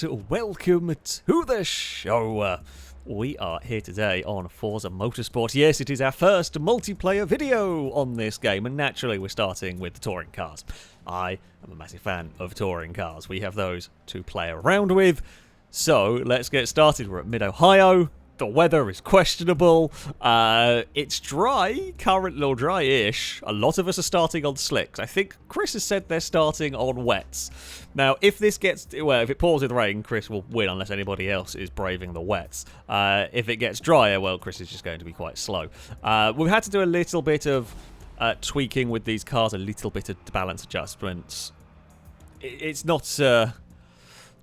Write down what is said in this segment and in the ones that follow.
welcome to the show. We are here today on Forza Motorsport. Yes, it is our first multiplayer video on this game, and naturally we're starting with the touring cars. I am a massive fan of touring cars. We have those to play around with. So let's get started. We're at Mid-Ohio. The weather is questionable. It's dry, currently, or dry-ish. A lot of us are starting on slicks. I think Chris has said they're starting on wets. Now, if this gets, well, if it pours with rain, Chris will win unless anybody else is braving the wets. If it gets drier, well, Chris is just going to be quite slow. We've had to do a little bit of tweaking with these cars, a little bit of balance adjustments. It's not,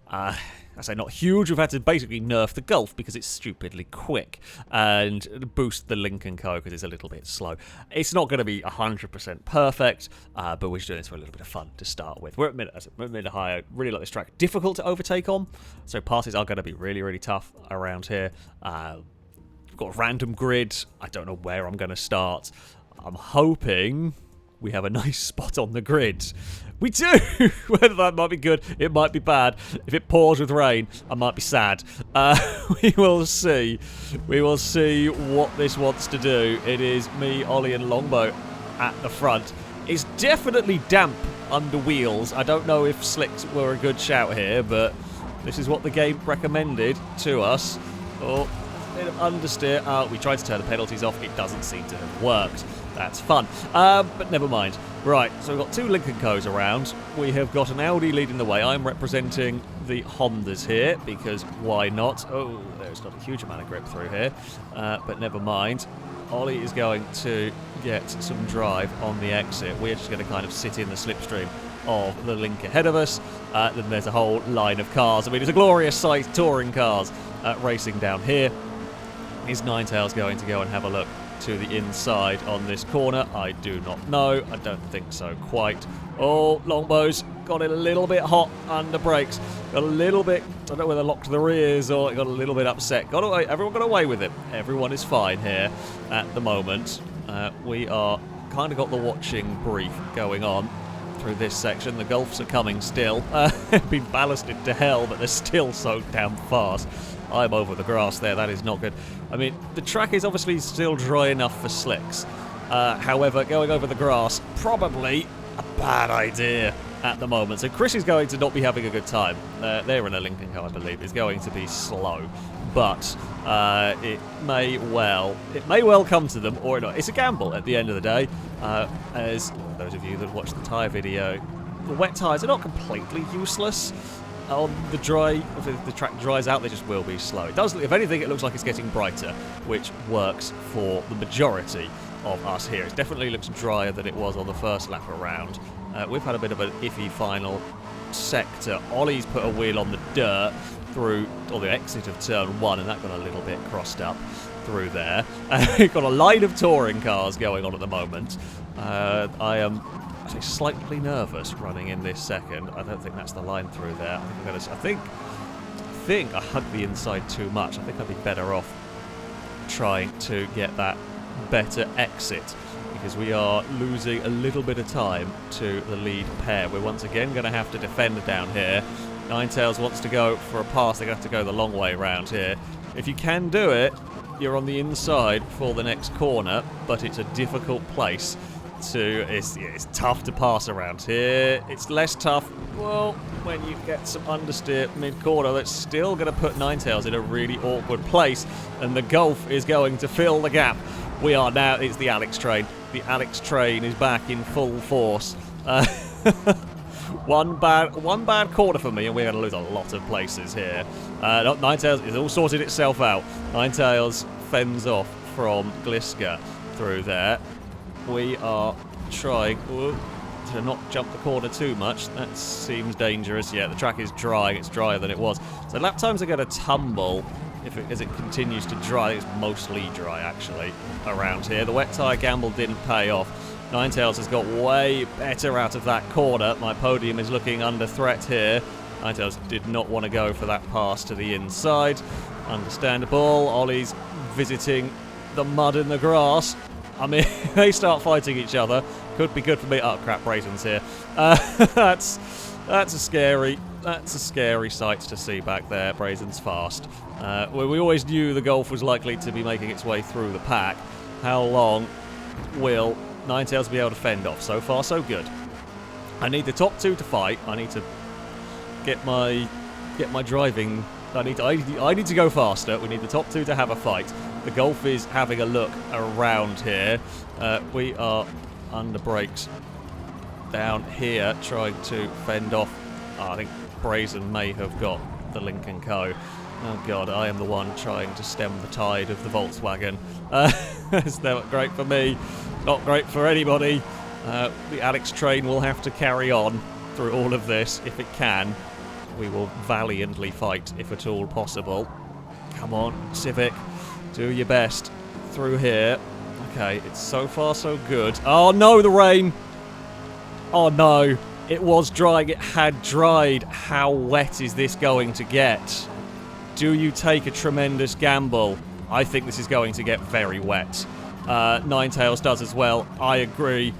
I say not huge. We've had to basically nerf the Golf because it's stupidly quick and boost the Lincoln Co because it's a little bit slow. It's not going to be 100% perfect, but we're just doing this for a little bit of fun to start with. We're at Mid-Ohio. Really like this track. Difficult to overtake on, so passes are going to be really, really tough around here. We've got a random grid. I don't know where I'm going to start. I'm hoping we have a nice spot on the grid. We do! Whether that might be good, it might be bad. If it pours with rain, I might be sad. We will see. We will see what this wants to do. It is me, Ollie, and Longbow at the front. It's definitely damp under wheels. I don't know if slicks were a good shout here, but this is what the game recommended to us. Oh, a bit of understeer. We tried to turn the penalties off. It doesn't seem to have worked. That's fun. But never mind. Right, so we've got two Lincoln Co's around. We have got an Audi leading the way. I'm representing the Hondas here, because why not? Oh, there's not a huge amount of grip through here. But never mind. Ollie is going to get some drive on the exit. We're just going to kind of sit in the slipstream of the link ahead of us. Then there's a whole line of cars. I mean, it's a glorious sight, touring cars racing down here. Is Ninetails going to go and have a look to the inside on this corner? I do not know. I don't think so quite. Oh, Longbow's got it a little bit hot under brakes. Got a little bit, I don't know whether locked the rears or it got a little bit upset. Got away, everyone got away with it. Everyone is fine here at the moment. We are kind of got the watching brief going on through this section. The Golfs are coming still. Been ballasted to hell, but they're still so damn fast. I'm over the grass there. That is not good. I mean, the track is obviously still dry enough for slicks. However, going over the grass, probably a bad idea at the moment. So Chris is going to not be having a good time. They're in a Lincoln Co, I believe. Is going to be slow. But it may well come to them or not. It's a gamble at the end of the day. As those of you that watched the tyre video, the wet tyres are not completely useless. On the dry, if the track dries out, they just will be slow. It does, if anything, it looks like it's getting brighter, which works for the majority of us here. It definitely looks drier than it was on the first lap around. We've had a bit of an iffy final sector. Ollie's put a wheel on the dirt through, or the exit of turn 1, and that got a little bit crossed up through there. We've got a line of touring cars going on at the moment. I am slightly nervous running in this second. I don't think that's the line through there. I think I hugged the inside too much. I think I'd be better off trying to get that better exit, because we are losing a little bit of time to the lead pair. We're once again going to have to defend down here. Ninetails wants to go for a pass. They're going to have to go the long way around here. If you can do it, you're on the inside for the next corner, but it's a difficult place. It's tough to pass around here. It's less tough, well, when you get some understeer mid-corner. That's still going to put Ninetails in a really awkward place, and the Golf is going to fill the gap. We are now, it's the Alex train. The Alex train is back in full force. One bad corner for me, and we're going to lose a lot of places here. Ninetails has all sorted itself out. Ninetails fends off from Gliska through there. We are trying to not jump the corner too much. That seems dangerous. Yeah, the track is dry. It's drier than it was. So lap times are going to tumble as it continues to dry. It's mostly dry, actually, around here. The wet tyre gamble didn't pay off. Ninetails has got way better out of that corner. My podium is looking under threat here. Ninetails did not want to go for that pass to the inside. Understandable. Ollie's visiting the mud and the grass. I mean, they start fighting each other. Could be good for me. Oh, crap, Brayton's here. That's a scary That's a scary sight to see back there. Brazen's fast. We always knew the Golf was likely to be making its way through the pack. How long will Ninetales be able to fend off? So far, so good. I need the top two to fight. I need to get my driving. I need to go faster. We need the top two to have a fight. The Golf is having a look around here. We are under brakes down here, trying to fend off. I think Brazen may have got the Lincoln Co. Oh god, I am the one trying to stem the tide of the Volkswagen. It's not great for me, not great for anybody. The Alex train will have to carry on through all of this if it can. We will valiantly fight if at all possible. Come on, Civic, do your best through here. Okay, it's so far so good. Oh no, the rain! Oh no, it was drying, it had dried. How wet is this going to get? Do you take a tremendous gamble? I think this is going to get very wet. Ninetales does as well. I agree.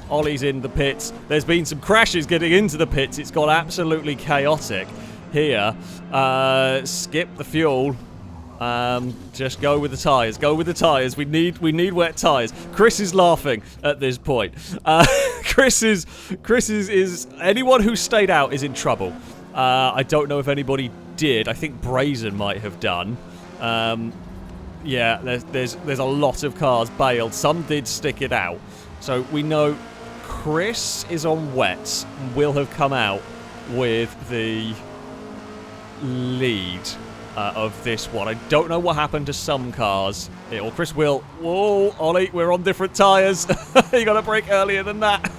Ollie's in the pits. There's been some crashes getting into the pits. It's got absolutely chaotic here. Skip the fuel. Just go with the tyres. Go with the tyres. We need wet tyres. Chris is laughing at this point. Chris is anyone who stayed out is in trouble. I don't know if anybody did. I think Brazen might have done. Yeah, there's a lot of cars bailed. Some did stick it out. So we know Chris is on wets and will have come out with the lead of this one. I don't know what happened to some cars. Or Chris will. Whoa, Ollie, we're on different tyres. You got to brake earlier than that.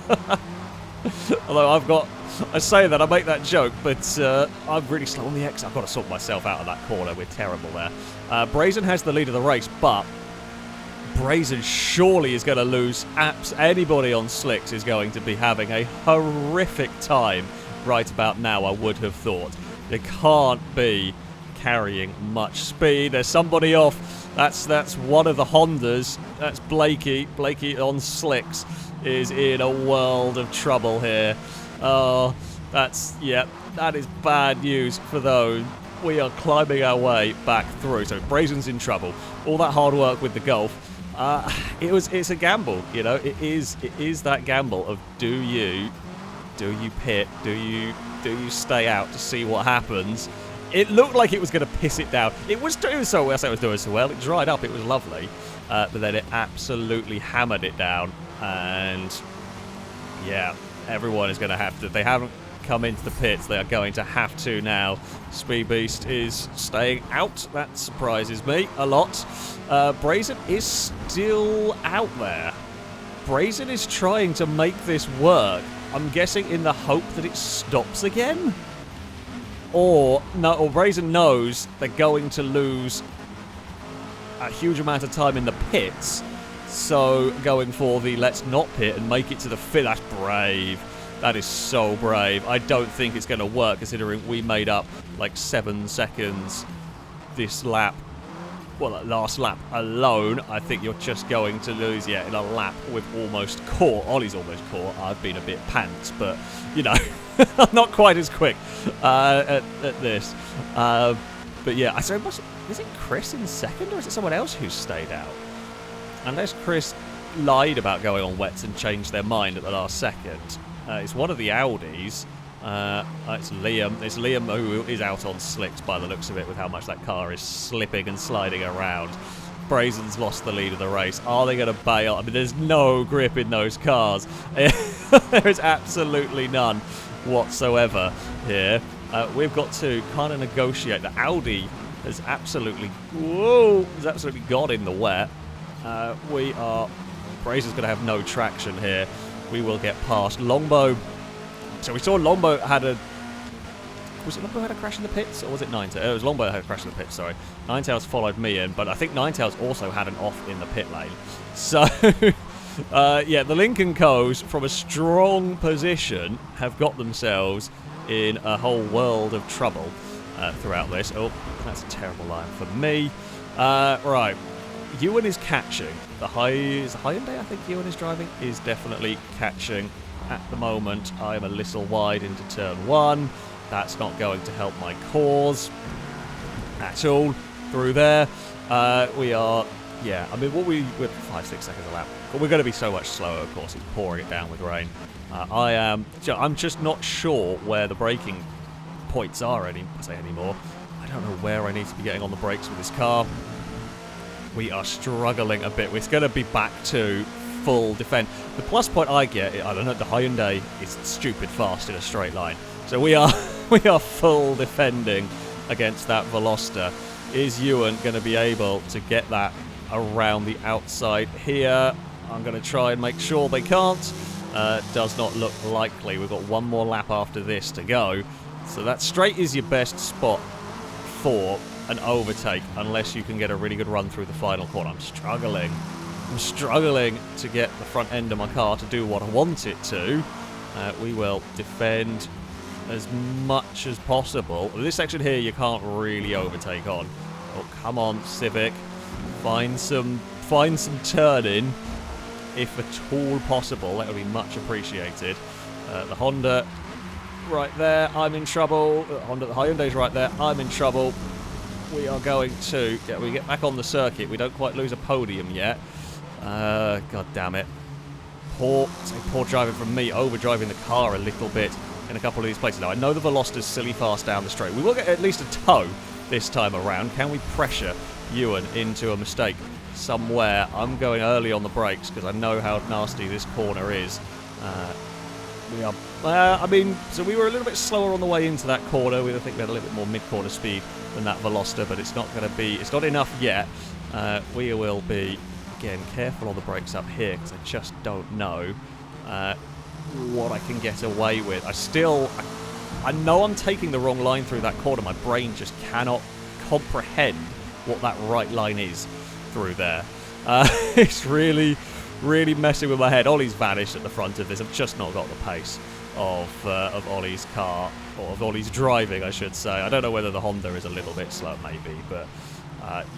Although I say that, I make that joke, but I'm really slow on the exit. I've got to sort myself out of that corner. We're terrible there. Brazen has the lead of the race, but Brazen surely is going to lose. Anybody on slicks is going to be having a horrific time right about now, I would have thought. They can't be carrying much speed. There's somebody off. That's one of the Hondas. That's Blakey. Blakey on slicks is in a world of trouble here. Oh, that is bad news for those. We are climbing our way back through. So Brazen's in trouble. All that hard work with the Golf. It's a gamble, you know. It is that gamble of do you pit? Do you stay out to see what happens? It looked like it was going to piss it down. It was doing so well. It was doing so well. It dried up. It was lovely, but then it absolutely hammered it down. And yeah, everyone is going to have to. They haven't come into the pits. They are going to have to now. Speed Beast is staying out. That surprises me a lot. Brazen is still out there. Brazen is trying to make this work. I'm guessing in the hope that it stops again. Or Brazen knows they're going to lose a huge amount of time in the pits. So going for the let's not pit and make it to the fit. That's brave. That is so brave. I don't think it's going to work considering we made up like 7 seconds this lap. Well, that last lap alone, I think you're just going to lose. Yeah, in a lap with almost caught. Ollie's almost caught. I've been a bit pants, but, you know, I'm not quite as quick at this. But yeah, is it Chris in second or is it someone else who stayed out? Unless Chris lied about going on wets and changed their mind at the last second. It's one of the Audis. It's Liam. It's Liam who is out on slicks by the looks of it with how much that car is slipping and sliding around. Brazen's lost the lead of the race. Are they going to bail? I mean, there's no grip in those cars. There is absolutely none whatsoever here. We've got to kind of negotiate. The Audi has absolutely got in the wet. Brazen's going to have no traction here. We will get past Longbow. So we saw Longbow had a... Was it Longbow had a crash in the pits? Or was it Ninetales? It was Longbow that had a crash in the pits, sorry. Ninetales followed me in, but I think Ninetales also had an off in the pit lane. So, yeah, the Lincoln Co's from a strong position have got themselves in a whole world of trouble throughout this. Oh, that's a terrible line for me. Right. Ewan is catching. The Hyundai I think Ewan is driving is definitely catching at the moment. I'm a little wide into turn 1. That's not going to help my cause at all through there. We are, yeah, I mean, we're 5-6 seconds a lap, but we're going to be so much slower, of course. It's pouring it down with rain. I'm just not sure where the braking points are anymore. I don't know where I need to be getting on the brakes with this car. We are struggling a bit. It's going to be back to full defend. The plus point I get, I don't know, the Hyundai is stupid fast in a straight line. So we are full defending against that Veloster. Is Ewan going to be able to get that around the outside here? I'm going to try and make sure they can't. Does not look likely. We've got one more lap after this to go. So that straight is your best spot for an overtake, unless you can get a really good run through the final corner. I'm struggling to get the front end of my car to do what I want it to. We will defend as much as possible. This section here you can't really overtake on. Oh, come on, Civic. Find some turning, if at all possible. That would be much appreciated. The Honda right there, I'm in trouble. The Hyundai's right there, I'm in trouble. We are going to we get back on the circuit. We don't quite lose a podium yet. God damn it. Poor driving from me, overdriving the car a little bit in a couple of these places. Now, I know the Veloster's silly fast down the straight. We will get at least a tow this time around. Can we pressure Ewan into a mistake somewhere? I'm going early on the brakes because I know how nasty this corner is. So we were a little bit slower on the way into that corner. I think we had a little bit more mid-corner speed than that Veloster, but it's not enough yet. We will be, again, careful on the brakes up here because I just don't know what I can get away with. I know I'm taking the wrong line through that corner. My brain just cannot comprehend what that right line is through there. It's really messing with my head. Ollie's vanished at the front of this. I've just not got the pace of Ollie's car, or of Ollie's driving, I should say. I don't know whether the Honda is a little bit slow, maybe, but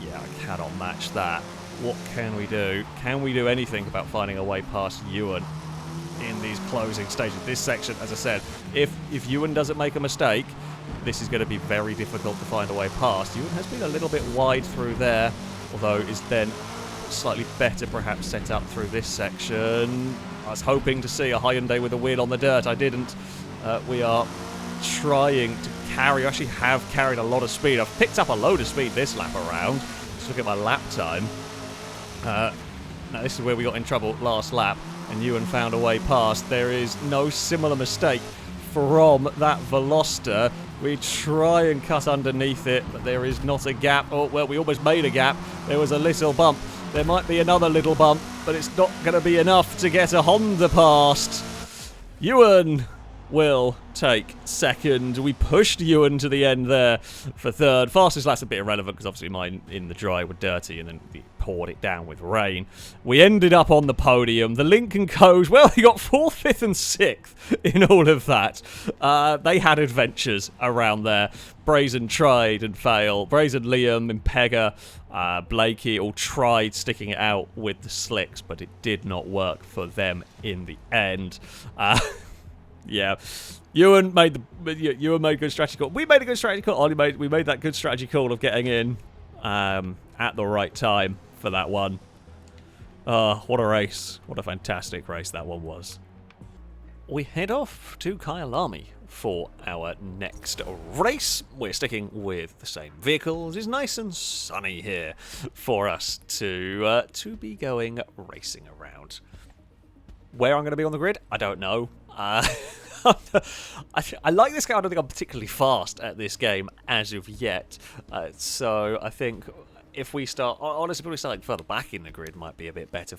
yeah, I cannot match that. What can we do? Can we do anything about finding a way past Ewan in these closing stages? This section, as I said, if Ewan doesn't make a mistake, this is going to be very difficult to find a way past. Ewan has been a little bit wide through there, although is then slightly better perhaps set up through this section. I was hoping to see a Hyundai with a wheel on the dirt. I didn't. We are trying to carry. I actually have carried a lot of speed. I've picked up a load of speed this lap around. Just look at my lap time. Now this is where we got in trouble last lap, and Ewan found a way past. There is no similar mistake from that Veloster. We try and cut underneath it, but there is not a gap. Oh, well, we almost made a gap. There was a little bump. There might be another little bump, but it's not going to be enough to get a Honda past. Ewan will take second. We pushed Ewan to the end there for third. Fastest lap's a bit irrelevant because obviously mine in the dry were dirty and then we poured it down with rain. We ended up on the podium. The Lincoln Co's, well, he got 4th, 5th and 6th in all of that. They had adventures around there. Brazen tried and failed. Brazen, Liam, Impega, Blakey all tried sticking it out with the slicks, but it did not work for them in the end. Yeah, Ewan made good strategy call. We made a good strategy call. We made that good strategy call of getting in at the right time for that one. What a race. What a fantastic race that one was. We head off to Kyalami for our next race. We're sticking with the same vehicles. It's nice and sunny here for us to be going racing around. Where I'm going to be on the grid, I don't know. I like this game. I don't think I'm particularly fast at this game as of yet. So I think if we start, honestly, probably starting further back in the grid might be a bit better.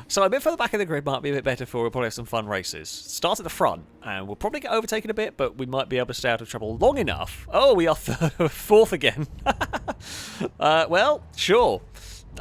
So a bit further back in the grid might be a bit better for. We'll probably have some fun races. Start at the front, and we'll probably get overtaken a bit, but we might be able to stay out of trouble long enough. Oh, we are 4th again. Well, sure.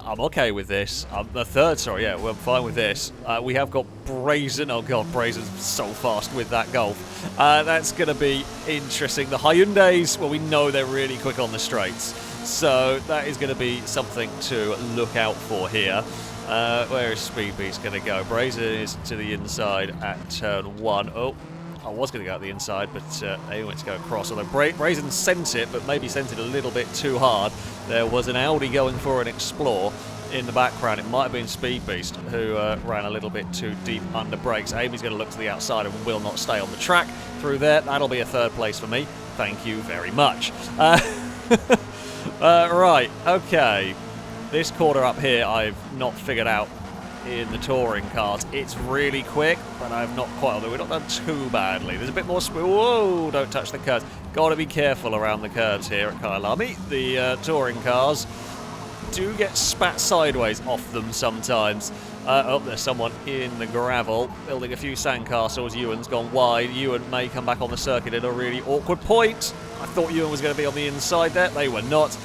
I'm okay with this. I'm the 3rd, sorry, yeah, I'm fine with this. We have got Brazen. Oh god, Brazen's so fast with that Golf. That's going to be interesting. The Hyundais, well, we know they're really quick on the straights. So that is going to be something to look out for here. Where is Speed Beast going to go? Brazen is to the inside at turn 1. Oh, I was going to go out the inside, but they went to go across. Although Brazen sent it, but maybe sent it a little bit too hard. There was an Audi going for an Explore in the background. It might have been Speed Beast who ran a little bit too deep under brakes. Amy's going to look to the outside and will not stay on the track through there. That'll be a 3rd place for me. Thank you very much. Right, okay. This corner up here I've not figured out in the touring cars. It's really quick, but I've not quite, although we're not done too badly. There's a bit more speed. Whoa, don't touch the curves. Got to be careful around the curves here at Kyalami. The touring cars do get spat sideways off them sometimes. Oh, there's someone in the gravel building a few sandcastles. Ewan's gone wide. Ewan may come back on the circuit at a really awkward point. I thought Ewan was going to be on the inside there. They were not.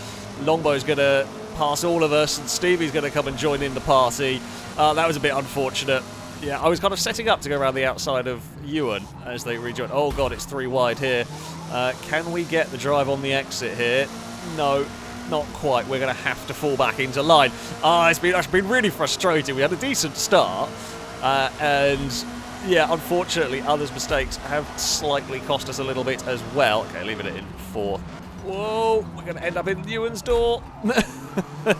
Longbow's going to pass all of us, and Stevie's going to come and join in the party. That was a bit unfortunate. Yeah, I was kind of setting up to go around the outside of Ewan as they rejoin. Oh god, it's 3 wide here. Can we get the drive on the exit here? No, not quite. We're going to have to fall back into line. It's been really frustrating. We had a decent start, and yeah, unfortunately, others' mistakes have slightly cost us a little bit as well. Okay, leaving it in 4th. Whoa, we're going to end up in Ewan's door.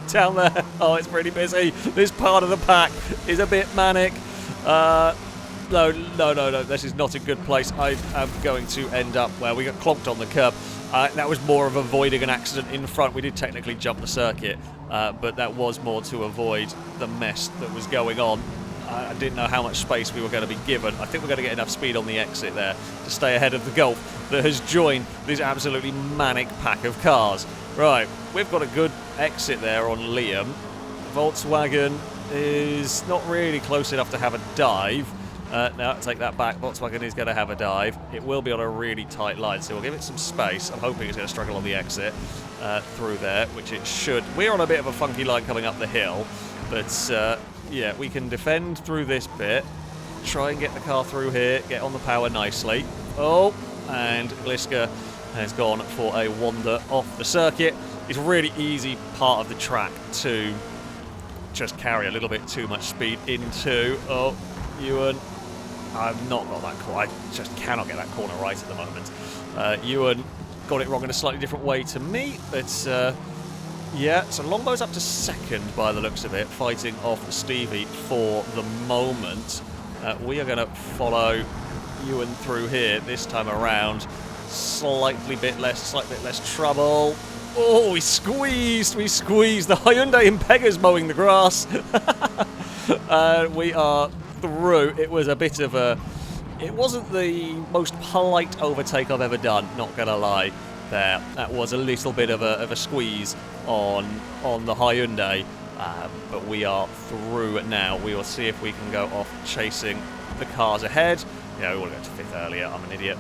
Down there. Oh, it's pretty busy. This part of the pack is a bit manic. No. This is not a good place. I am going to end up where we got clonked on the curb. That was more of avoiding an accident in front. We did technically jump the circuit, but that was more to avoid the mess that was going on. I didn't know how much space we were going to be given. I think we're going to get enough speed on the exit there to stay ahead of the Golf that has joined this absolutely manic pack of cars. Right, we've got a good exit there on Liam. Volkswagen is not really close enough to have a dive. No, take that back. Volkswagen is going to have a dive. It will be on a really tight line, so we'll give it some space. I'm hoping it's going to struggle on the exit through there, which it should. We're on a bit of a funky line coming up the hill, but yeah, we can defend through this bit, try and get the car through here, get on the power nicely. Oh, and Gliska has gone for a wander off the circuit. It's a really easy part of the track to just carry a little bit too much speed into. Oh, Ewan, I've not got that corner. I just cannot get that corner right at the moment. Ewan got it wrong in a slightly different way to me, but yeah, so Longbow's up to 2nd by the looks of it, fighting off Stevie for the moment. We are going to follow Ewan through here this time around. Slightly bit less trouble. Oh, we squeezed. The Hyundai Impega's mowing the grass. We are through. It was a bit of a... It wasn't the most polite overtake I've ever done, not going to lie. There, that was a little bit of a squeeze on the Hyundai, but we are through now. We will see if we can go off chasing the cars ahead. Yeah, we want to go to 5th earlier. I'm an idiot.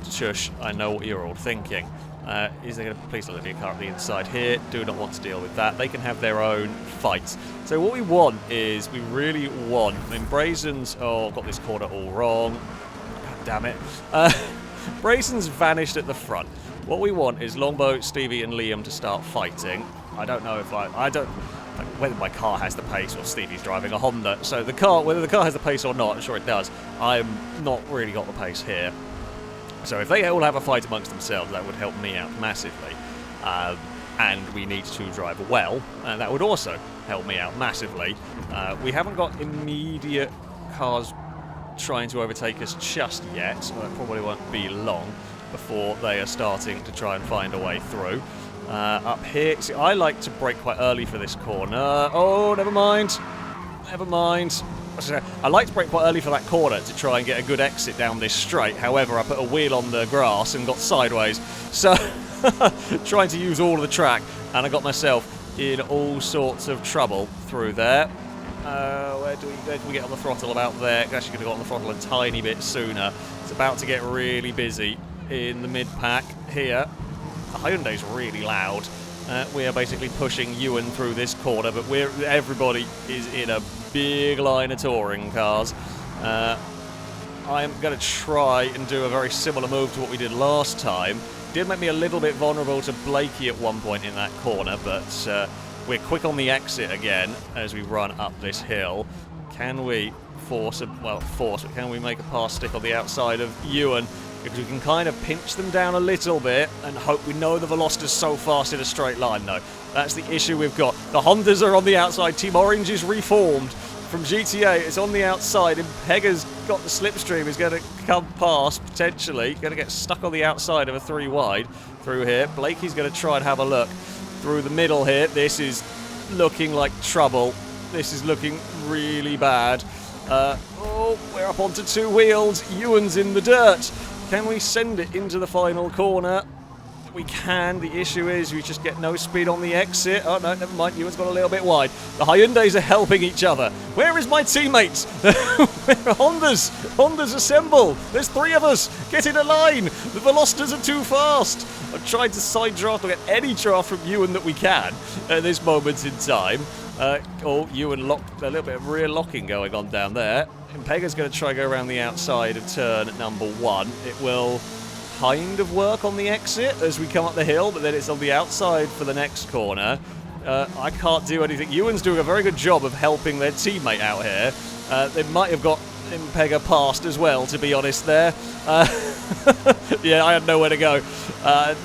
Shush, I know what you're all thinking. Is they going to please let me a car at the inside here? Do not want to deal with that. They can have their own fights. So what we want is, we really want, I mean, Brazen's, oh, got this corner all wrong. God damn it. Brazen's vanished at the front. What we want is Longbow, Stevie and Liam to start fighting. I don't know if I don't, whether my car has the pace or Stevie's driving a Honda. So the car, whether the car has the pace or not, I'm sure it does. I'm not really got the pace here. So if they all have a fight amongst themselves, that would help me out massively. And we need to drive well, and that would also help me out massively. We haven't got immediate cars trying to overtake us just yet, so that probably won't be long before they are starting to try and find a way through. Up here, see, I like to brake quite early for this corner. Oh, never mind. I like to brake quite early for that corner to try and get a good exit down this straight. However, I put a wheel on the grass and got sideways. So, trying to use all of the track, and I got myself in all sorts of trouble through there. Where can we get on the throttle? About there. Actually, could have got on the throttle a tiny bit sooner. It's about to get really busy in the mid-pack here. The Hyundai's really loud. We are basically pushing Ewan through this corner, but everybody is in a big line of touring cars. I'm going to try and do a very similar move to what we did last time. did make me a little bit vulnerable to Blakey at one point in that corner, but we're quick on the exit again as we run up this hill. Can we but can we make a pass stick on the outside of Ewan? Because we can kind of pinch them down a little bit and hope. We know the Veloster's so fast in a straight line, though. That's the issue we've got. The Hondas are on the outside. Team Orange is reformed from GTA. It's on the outside. Impega's got the slipstream. He's going to come past, potentially. Going to get stuck on the outside of a 3 wide through here. Blakey's going to try and have a look through the middle here. This is looking like trouble. This is looking really bad. We're up onto 2 wheels. Ewan's in the dirt. Can we send it into the final corner? We can. The issue is we just get no speed on the exit. Oh, no, never mind. Ewan's got a little bit wide. The Hyundais are helping each other. Where is my teammates? Hondas assemble. There's 3 of us. Get in a line. The Velosters are too fast. I've tried to side draft or get any draft from Ewan that we can at this moment in time. Ewan locked. A little bit of rear locking going on down there. Impega's going to try to go around the outside of turn number 1. It will kind of work on the exit as we come up the hill, but then it's on the outside for the next corner. I can't do anything. Ewan's doing a very good job of helping their teammate out here. They might have got Impega past as well, to be honest there. Yeah, I had nowhere to go.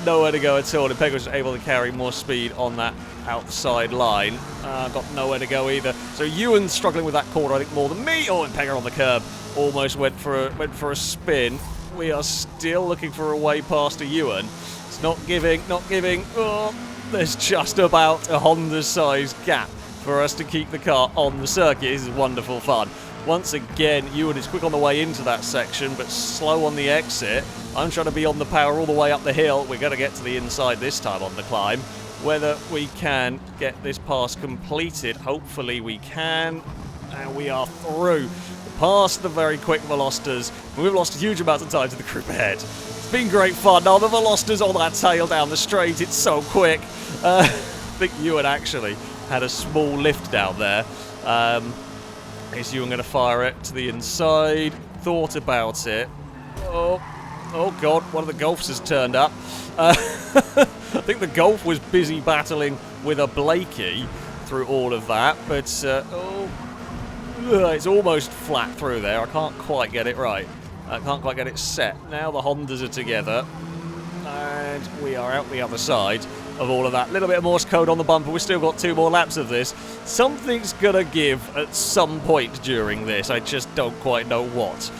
Nowhere to go at all. Impega was able to carry more speed on that outside line. Got nowhere to go either. So Ewan's struggling with that corner, I think, more than me. Oh, Impega on the curb. Almost went for a spin. We are still looking for a way past a Ewan. It's not giving. Oh, there's just about a Honda-sized gap for us to keep the car on the circuit. This is wonderful fun. Once again, Ewan is quick on the way into that section, but slow on the exit. I'm trying to be on the power all the way up the hill. We're going to get to the inside this time on the climb. Whether we can get this pass completed, hopefully we can. And we are through. Past the very quick Velosters. We've lost a huge amount of time to the group ahead. It's been great fun. Now the Velosters on that tail down the straight. It's so quick. I think Ewan actually had a small lift down there. Is Ewan going to fire it to the inside? Thought about it. Oh God, one of the Golfs has turned up. I think the Golf was busy battling with a Blakey through all of that, but it's almost flat through there. I can't quite get it right. I can't quite get it set. Now the Hondas are together, and we are out the other side of all of that. A little bit of Morse code on the bumper. We've still got 2 more laps of this. Something's going to give at some point during this. I just don't quite know what.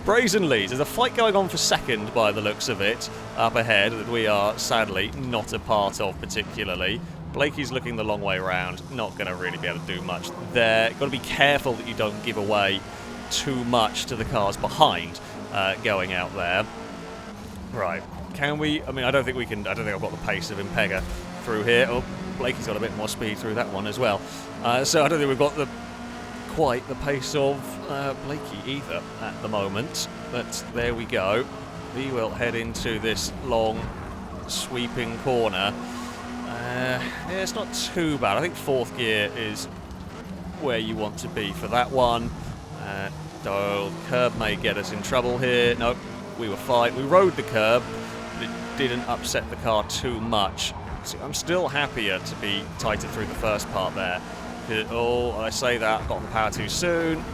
Brazen leads. There's a fight going on for second by the looks of it up ahead that we are sadly not a part of particularly. Blakey's looking the long way around. Not going to really be able to do much there. Got to be careful that you don't give away too much to the cars behind going out there. Right. Can we? I mean, I don't think we can. I don't think I've got the pace of Impega through here. Oh, Blakey's got a bit more speed through that one as well. So I don't think we've got quite the pace of Blakey either at the moment. But there we go. We will head into this long, sweeping corner. Yeah, it's not too bad. I think 4th gear is where you want to be for that one. The curb may get us in trouble here. Nope, we were fine. We rode the curb. It didn't upset the car too much. So I'm still happier to be tighter through the first part there. I say that, got on the power too soon.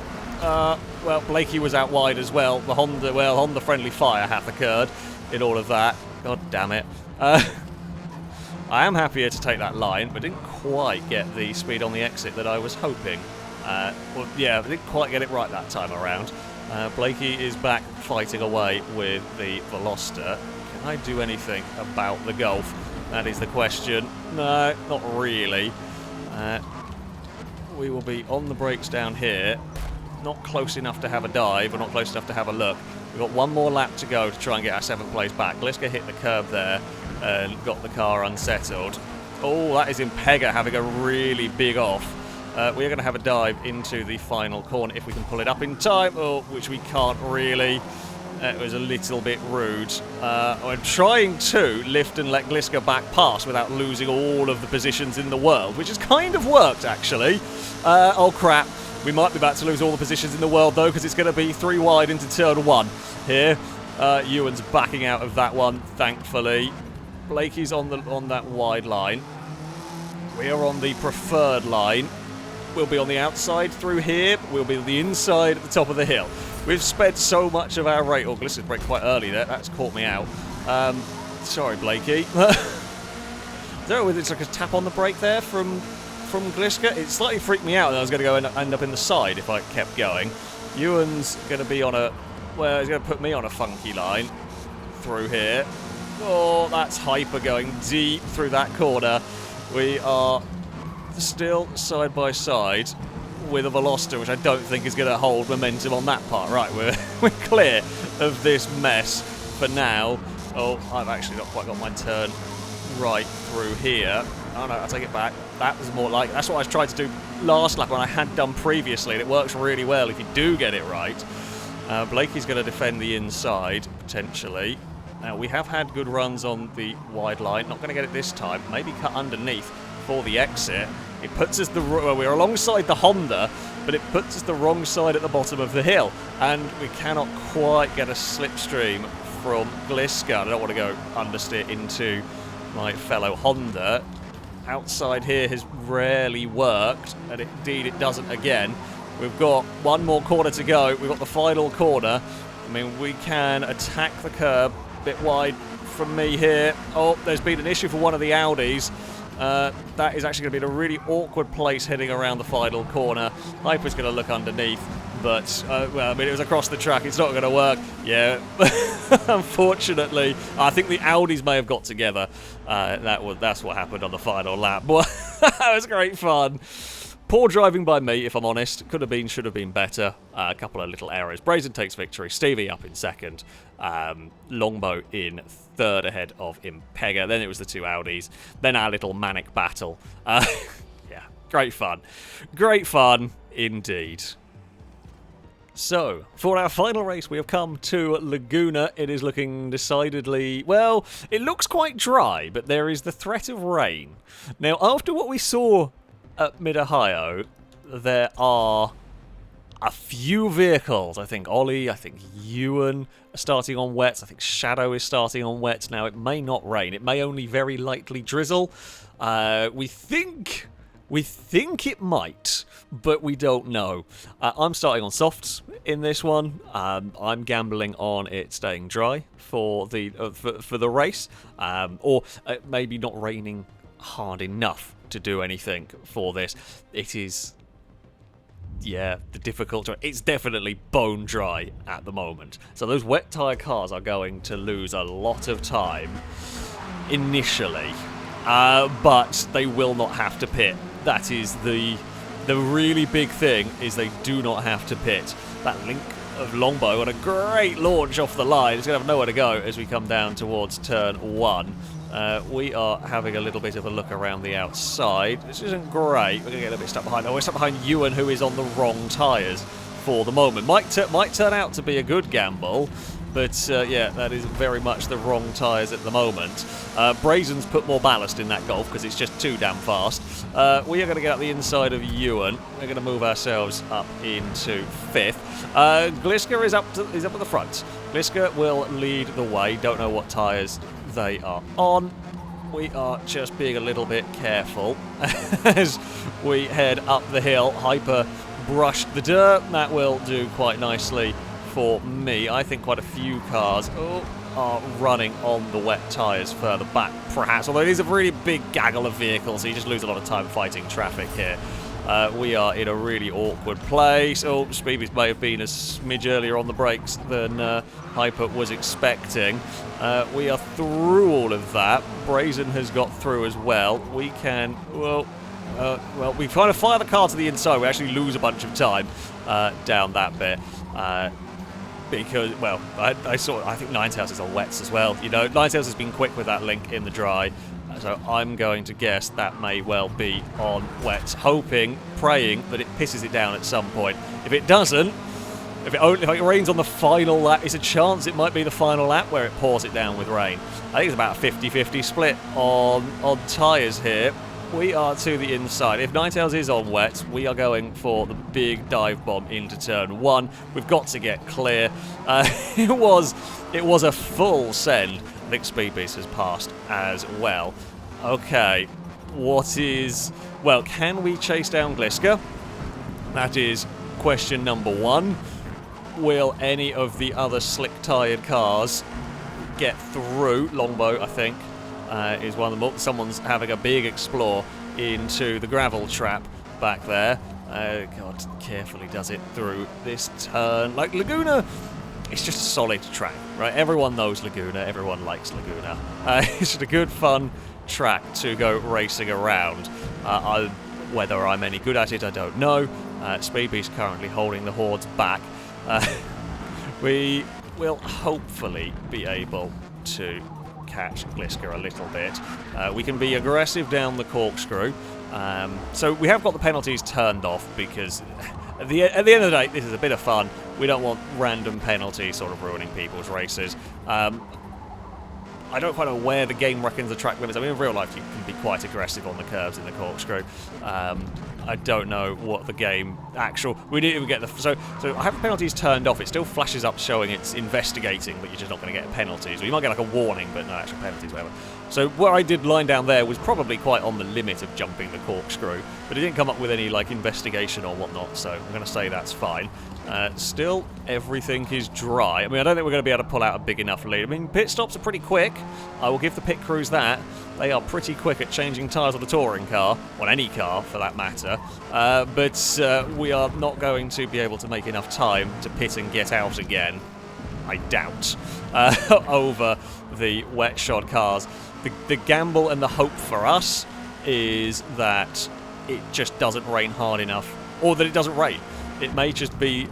Well, Blakey was out wide as well. The Honda friendly fire half occurred in all of that. God damn it. I am happier to take that line, but didn't quite get the speed on the exit that I was hoping. I didn't quite get it right that time around. Blakey is back fighting away with the Veloster. Can I do anything about the Golf? That is the question. No, not really. We will be on the brakes down here. Not close enough to have a dive, or not close enough to have a look. We've got 1 more lap to go to try and get our 7th place back. Gliska hit the curb there and got the car unsettled. Oh, that is Impega having a really big off. We are going to have a dive into the final corner if we can pull it up in time, which we can't really. It was a little bit rude. I'm trying to lift and let Gliska back past without losing all of the positions in the world, which has kind of worked, actually. Oh, crap. We might be about to lose all the positions in the world, though, because it's going to be 3 wide into turn 1 here. Ewan's backing out of that one, thankfully. Blakey's on that wide line. We are on the preferred line. We'll be on the outside through here. We'll be on the inside at the top of the hill. We've spent so much of our rate. Oh, Gliska's braked quite early there. That's caught me out. Sorry, Blakey. I don't know whether it's like a tap on the brake there from Gliska. It slightly freaked me out that I was going to go and end up in the side if I kept going. Ewan's going to be on a... Well, he's going to put me on a funky line through here. Oh, that's Hyper going deep through that corner. We are still side by side with a Veloster, which I don't think is going to hold momentum on that part. Right, we're clear of this mess for now. Oh, I've actually not quite got my turn right through here. Oh no, I take it back. That was more like... That's what I was trying to do last lap when I had done previously, and it works really well if you do get it right. Blakey's going to defend the inside, potentially. Now, we have had good runs on the wide line. Not going to get it this time. Maybe cut underneath for the exit. It puts us well, we're alongside the Honda, but it puts us the wrong side at the bottom of the hill. And we cannot quite get a slipstream from Gliska. I don't want to go understeer into my fellow Honda. Outside here has rarely worked, and indeed it doesn't again. We've got one more corner to go. We've got the final corner. I mean, we can attack the curb. A bit wide from me here. Oh, there's been an issue for one of the Audis. That is actually going to be in a really awkward place heading around the final corner. Hyper's going to look underneath, but, well, I mean, it was across the track. It's not going to work. Yeah, unfortunately. I think the Audis may have got together. That's what happened on the final lap. That was great fun. Poor driving by me, if I'm honest. Could have been, should have been better. A couple of little errors. Brazen takes victory. Stevie up in second. Longbow in third ahead of Impega. Then it was the two Audis. Then our little manic battle. Yeah, great fun. Great fun indeed. So, for our final race, we have come to Laguna. It is looking decidedly... Well, it looks quite dry, but there is the threat of rain. Now, after what we saw at Mid-Ohio, there are a few vehicles. I think Ollie, I think Ewan are starting on wets. I think Shadow is starting on wets. Now, it may not rain. It may only very lightly drizzle. We think it might, but we don't know. I'm starting on softs in this one. I'm gambling on it staying dry for the race, or maybe not raining hard enough to do anything for this. It is, yeah, the difficult. It's definitely bone dry at the moment. So those wet tyre cars are going to lose a lot of time initially, but they will not have to pit. That is the really big thing, is they do not have to pit. That link of Longbow on a great launch off the line. It's going to have nowhere to go as we come down towards turn 1. We are having a little bit of a look around the outside. This isn't great. We're going to get a bit stuck behind. Oh, we're stuck behind Ewan, who is on the wrong tyres for the moment. Might turn out to be a good gamble, but yeah, that is very much the wrong tyres at the moment. Brazen's put more ballast in that Golf because it's just too damn fast. We are going to get up the inside of Ewan. We're going to move ourselves up into 5th. Gliska is up at the front. Gliska will lead the way. Don't know what tyres they are on. We are just being a little bit careful as we head up the hill. Hyper brushed the dirt. That will do quite nicely for me. I think quite a few cars are running on the wet tyres further back, perhaps. Although it is a really big gaggle of vehicles, so you just lose a lot of time fighting traffic here. We are in a really awkward place. Oh, Speebies may have been a smidge earlier on the brakes than Hyper was expecting. We are through all of that. Brazen has got through as well. We can, well, we try to fire the car to the inside. We actually lose a bunch of time down that bit. Because, well, I think Ninetales is on wets as well. You know, Ninetales has been quick with that link in the dry. So I'm going to guess that may well be on wets, hoping, praying that it pisses it down at some point. If it doesn't, if it rains on the final lap, it's a chance it might be the final lap where it pours it down with rain. I think it's about a 50-50 split on tyres here. We are to the inside. If Ninetales is on wet, we are going for the big dive bomb into turn 1. We've got to get clear. It was a full send. I think Speed Beast has passed as well. Okay, well, can we chase down Gliska? That is question number 1. Will any of the other slick-tired cars get through? Longbow, I think, is one of them. Someone's having a big explore into the gravel trap back there. God, carefully does it through this turn. Like, Laguna, it's just a solid track, right? Everyone knows Laguna. Everyone likes Laguna. It's just a good, fun track to go racing around. Whether I'm any good at it, I don't know. Speed Beast currently holding the hordes back. We will hopefully be able to catch Gliska a little bit. We can be aggressive down the corkscrew. So we have got the penalties turned off because at the end of the day, this is a bit of fun. We don't want random penalties sort of ruining people's races. I don't quite know where the game reckons the track limits. I mean, in real life, you can be quite aggressive on the curves in the corkscrew. I don't know what the game we didn't even get the... So I have the penalties turned off. It still flashes up showing it's investigating, but you're just not going to get penalties. Or you might get like a warning, but no actual penalties, whatever. So what I did line down there was probably quite on the limit of jumping the corkscrew, but it didn't come up with any like investigation or whatnot, so I'm going to say that's fine. Still, everything is dry. I mean, I don't think we're going to be able to pull out a big enough lead. I mean, pit stops are pretty quick. I will give the pit crews that. They are pretty quick at changing tyres on a touring car, on any car for that matter, but we are not going to be able to make enough time to pit and get out again, I doubt, over the wet shod cars. The gamble and the hope for us is that it just doesn't rain hard enough, or that it doesn't rain. It may just be,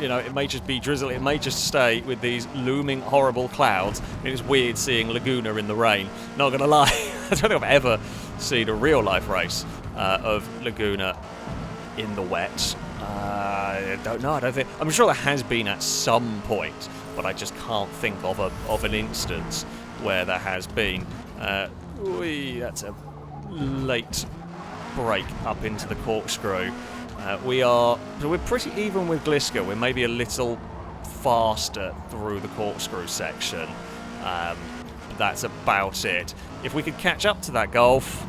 it may just be drizzle. It may just stay with these looming, horrible clouds. It's weird seeing Laguna in the rain. Not gonna lie, I don't think I've ever seen a real-life race of Laguna in the wet. I don't know. I'm sure there has been at some point, but I just can't think of an instance where there has been. That's a late break up into the corkscrew. We're pretty even with Gliska. We're maybe a little faster through the corkscrew section. That's about it. If we could catch up to that Golf,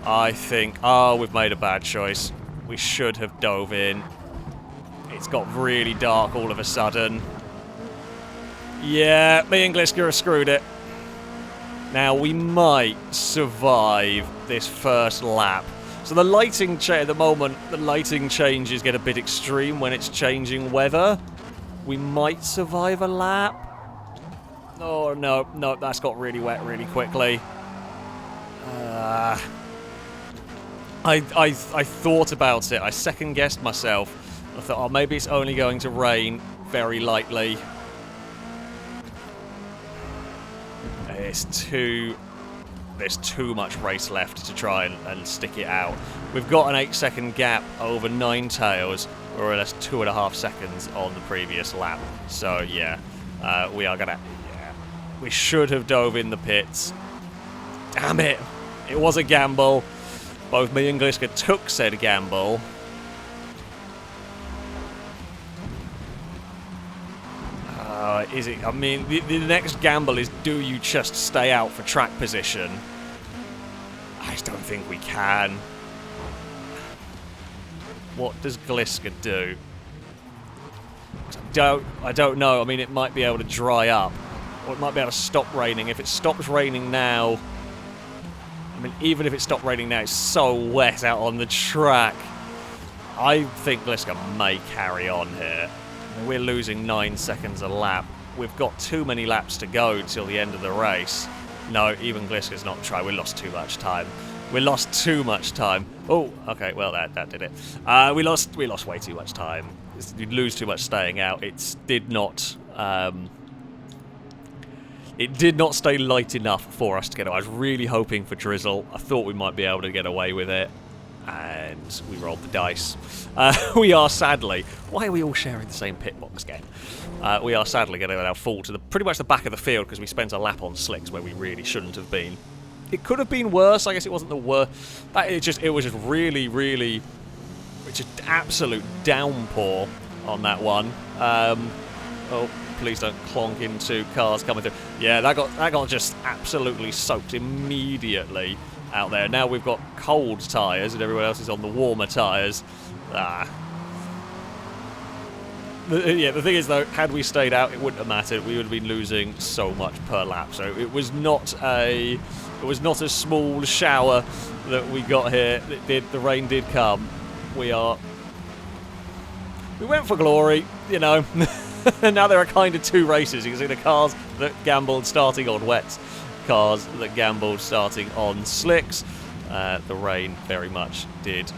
I think, we've made a bad choice. We should have dove in. It's got really dark all of a sudden. Yeah, me and Gliska have screwed it. Now, we might survive this first lap. So the lighting at the moment, the lighting changes get a bit extreme when it's changing weather. We might survive a lap. Oh, no, that's got really wet really quickly. I thought about it. I second-guessed myself. I thought, maybe it's only going to rain very lightly. There's too much race left to try and stick it out. We've got an 8-second gap over Ninetales, or less 2.5 seconds on the previous lap. So yeah, we are gonna. Yeah, we should have dove in the pits. Damn it! It was a gamble. Both me and Gliska took said gamble. Is it? I mean, the next gamble is, do you just stay out for track position? I just don't think we can. What does Gliska do? I don't know. I mean, it might be able to dry up, or it might be able to stop raining. If it stops raining now, I mean, even if it stopped raining now, it's so wet out on the track. I think Gliska may carry on here. We're losing 9 seconds a lap. We've got too many laps to go till the end of the race. No, even Gliska's not trying. We lost too much time. We lost too much time. Oh, okay. Well, that did it. We lost way too much time. You'd lose too much staying out. It did not stay light enough for us to get away. I was really hoping for drizzle. I thought we might be able to get away with it. and we rolled the dice. We are sadly... Why are we all sharing the same pit box game? We are sadly going to now fall to pretty much the back of the field because we spent a lap on slicks where we really shouldn't have been. It could have been worse. I guess it wasn't the worst. It was just really, really... just absolute downpour on that one. Oh, please don't clonk into cars coming through. Yeah, that got just absolutely soaked immediately out there. Now we've got cold tyres and everyone else is on the warmer tyres. The thing is, though, had we stayed out, it wouldn't have mattered. We would have been losing so much per lap. So it was not a small shower that we got here. The rain did come. We went for glory, you know. And now there are kind of two races. You can see the cars that gambled starting on wets, cars that gambled starting on slicks. The rain very much did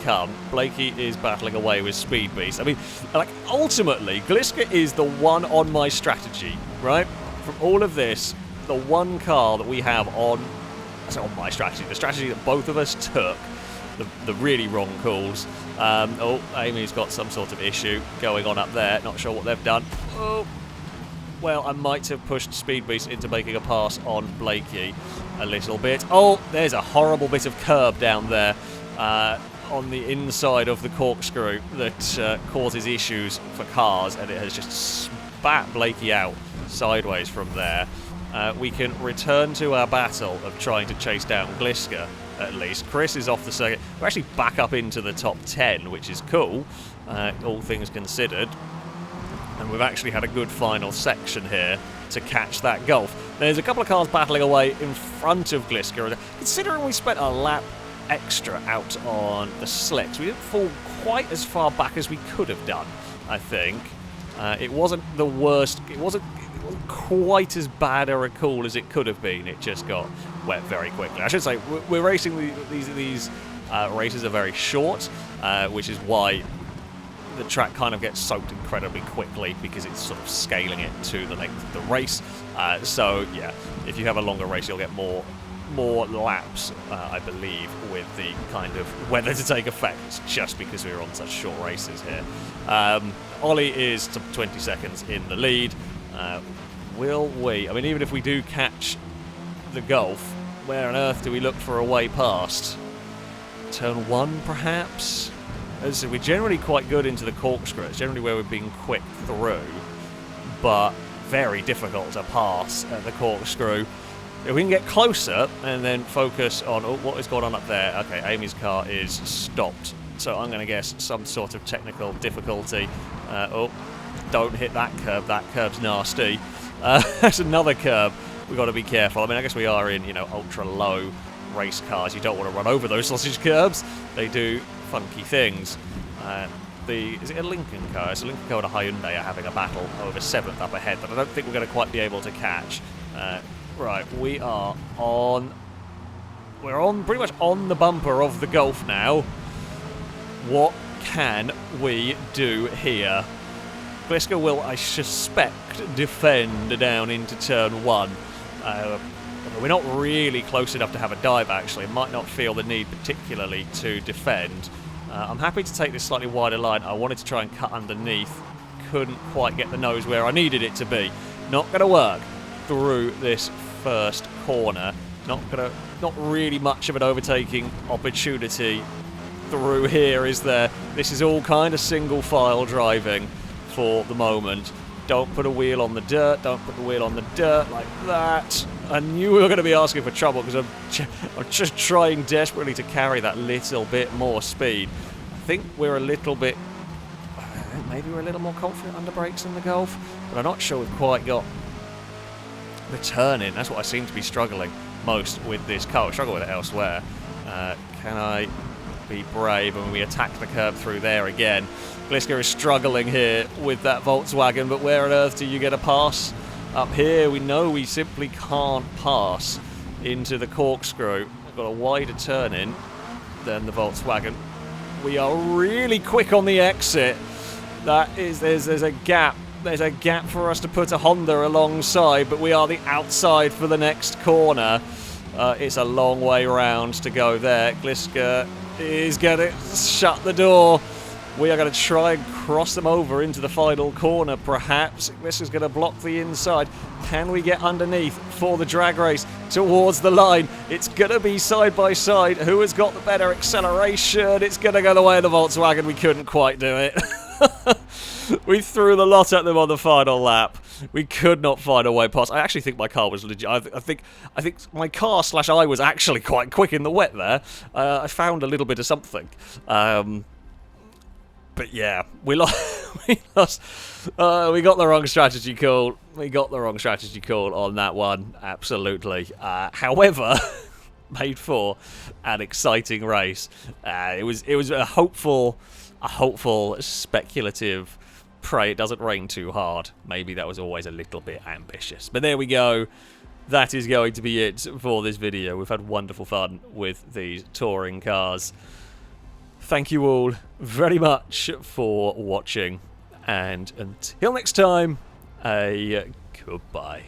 come. Blakey is battling away with Speed Beast. I mean, like, ultimately, Gliska is the one on my strategy, right? From all of this, the one car that we have on my strategy, the strategy that both of us took, the really wrong calls. Amy's got some sort of issue going on up there. Not sure what they've done. Oh, well, I might have pushed Speed Beast into making a pass on Blakey a little bit. Oh, there's a horrible bit of curb down there on the inside of the corkscrew that causes issues for cars, and it has just spat Blakey out sideways from there. We can return to our battle of trying to chase down Gliska, at least. Chris is off the circuit. We're actually back up into the top 10, which is cool, all things considered. And we've actually had a good final section here to catch that Gulf. There's a couple of cars battling away in front of Gliska. Considering we spent a lap extra out on the slicks, we didn't fall quite as far back as we could have done, I think. It wasn't the worst. It wasn't quite as bad or cool as it could have been. It just got wet very quickly. I should say we're racing these races are very short, which is why the track kind of gets soaked incredibly quickly because it's sort of scaling it to the length of the race. So yeah, if you have a longer race, you'll get more laps, I believe, with the kind of weather to take effect, just because we're on such short races here. Ollie is 20 seconds in the lead. Will we? I mean, even if we do catch the Gulf, where on earth do we look for a way past? Turn 1, perhaps? As I said, we're generally quite good into the corkscrew. It's generally where we're being quick through, but very difficult to pass at the corkscrew. If we can get closer and then focus on what is going on up there. Okay, Amy's car is stopped, so I'm going to guess some sort of technical difficulty. Don't hit that curb. That curb's nasty. That's another curb. We've got to be careful. I mean, I guess we are in, ultra low race cars. You don't want to run over those sausage curbs. They do funky things. Is it a Lincoln car? It's a Lincoln car and a Hyundai are having a battle over 7th up ahead that I don't think we're going to quite be able to catch. Right, we're on pretty much on the bumper of the Gulf now. What can we do here? Gliska will, I suspect, defend down into turn 1. We're not really close enough to have a dive, actually. Might not feel the need particularly to defend. I'm happy to take this slightly wider line. I wanted to try and cut underneath. Couldn't quite get the nose where I needed it to be. Not going to work through this first corner. Not really much of an overtaking opportunity through here, is there? This is all kind of single file driving for the moment. Don't put a wheel on the dirt. Don't put the wheel on the dirt like that. I knew we were going to be asking for trouble because I'm just trying desperately to carry that little bit more speed. I think we're a little bit... maybe we're a little more confident under brakes in the Gulf, but I'm not sure we've quite got the turn in. That's what I seem to be struggling most with this car. I struggle with it elsewhere. Can I be brave when we attack the curb through there again? Gliska is struggling here with that Volkswagen, but where on earth do you get a pass? Up here, we know we simply can't pass into the corkscrew. We've got a wider turn in than the Volkswagen. We are really quick on the exit. There's a gap. There's a gap for us to put a Honda alongside, but we are the outside for the next corner. It's a long way round to go there. Gliska is going to shut the door. We are going to try and cross them over into the final corner, perhaps. This is going to block the inside. Can we get underneath for the drag race towards the line? It's going to be side by side. Who has got the better acceleration? It's going to go the way of the Volkswagen. We couldn't quite do it. We threw the lot at them on the final lap. We could not find a way past. I actually think my car was legit. I think my car / I was actually quite quick in the wet there. I found a little bit of something. But yeah, we lost. We got the wrong strategy call. We got the wrong strategy call on that one. Absolutely. However, made for an exciting race. It was a hopeful, speculative. Pray it doesn't rain too hard. Maybe that was always a little bit ambitious. But there we go. That is going to be it for this video. We've had wonderful fun with these touring cars. Thank you all very much for watching, and until next time, goodbye.